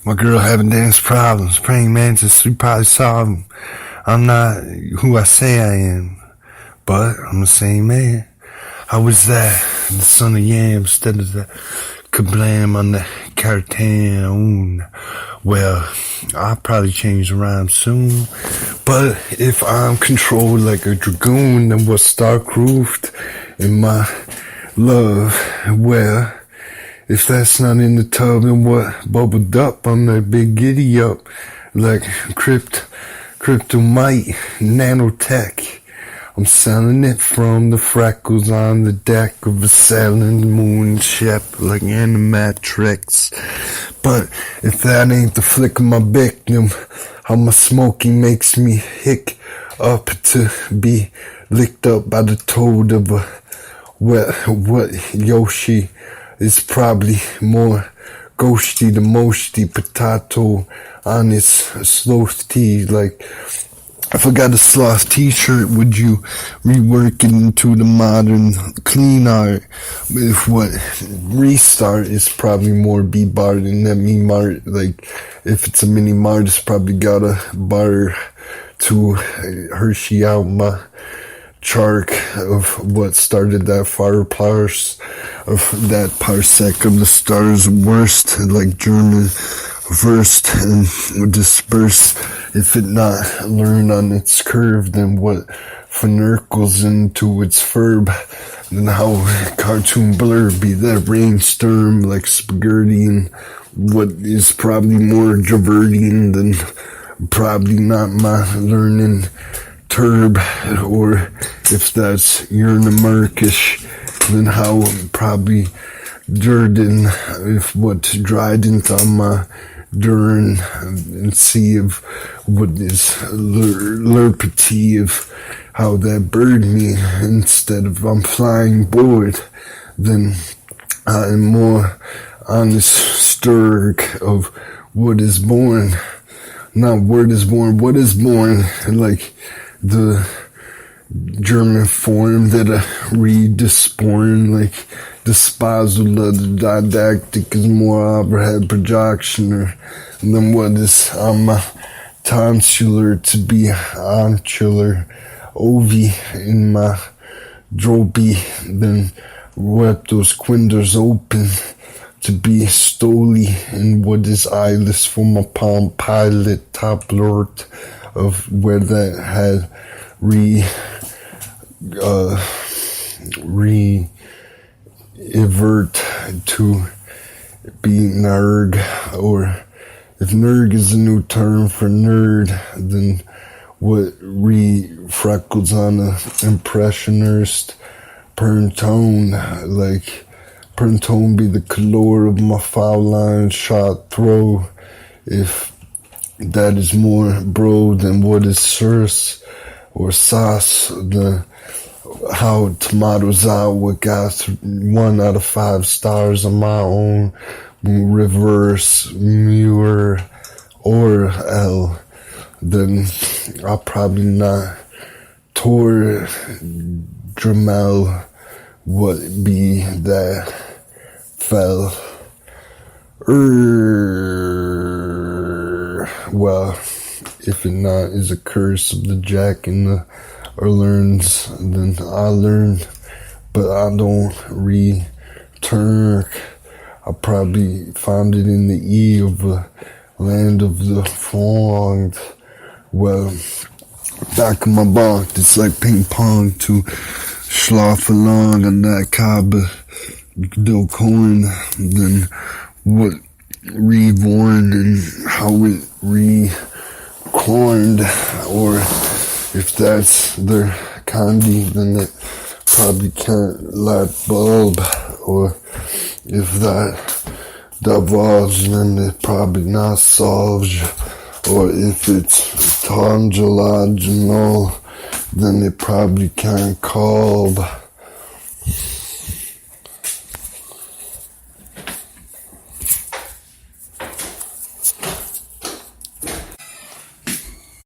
My girl having dance problems. Praying mantis, we probably solve them. I'm not who I say I am, but I'm the same man. I was that, the son of Yam, instead of the kablam on the cartoon. Well, I'll probably change the rhyme soon, but if I'm controlled like a dragoon, then what's star-roofed in my love? Well, if that's not in the tub, then what bubbled up on that big giddy up like kryptonite nanotech? I'm selling it from the freckles on the deck of a sailing moon ship like Animatrix. But if that ain't the flick of my bick, then how my smoking makes me hick up to be licked up by the toad of a what Yoshi is probably more ghosty than mosty potato on his sloth tea. Like, if I got a sloth t-shirt, would you rework it into the modern clean art? If what restart is probably more B-bar than that me mart. Like, if it's a mini mart, it's probably got a bar to Hershey out my chark of what started that fire parse of that parsec of the stars worst, like German versed and disperse. If it not learn on its curve, then what fnurkles into its verb, then how cartoon blur be that rainstorm like spaghetti, and what is probably more diverting than probably not my learning turb, or if that's Urnamerkish, then how probably Durden, if what Dryden on my Durin, and see if what is Lurpity, of how that bird me, instead of I'm flying bored, then I'm more honest stirk of what is born, not word is born, what is born, like the German form that I read to sporn, like disposal of the didactic is more overhead projection than what is on my tonsillar to be onchular ovi in my dropey, then what those quinders open to be stoli in what is eyeless for my palm pilot top lord of where that had evert to be nerg, or if nerg is a new term for nerd, then what freckles on a impressionist perntone, like perntone be the color of my foul line shot throw, if that is more bro than what is source or sauce, the how tomatoes out what got 1 out of 5 stars on my own reverse Muir or L, then I'll probably not Tor Dramel what be that fell well, if it not is a curse of the jack and the learns, then I learn, but I don't return. I probably found it in the E of the land of the fonged. Well, back of my bunk, it's like ping pong to schlaf along on that caba do corn, then what reborn and how it re-corned, or if that's their candy, then it probably can't light bulb, or if that divulge, then it probably not solves, or if it's tonsilloginal, then it probably can't call.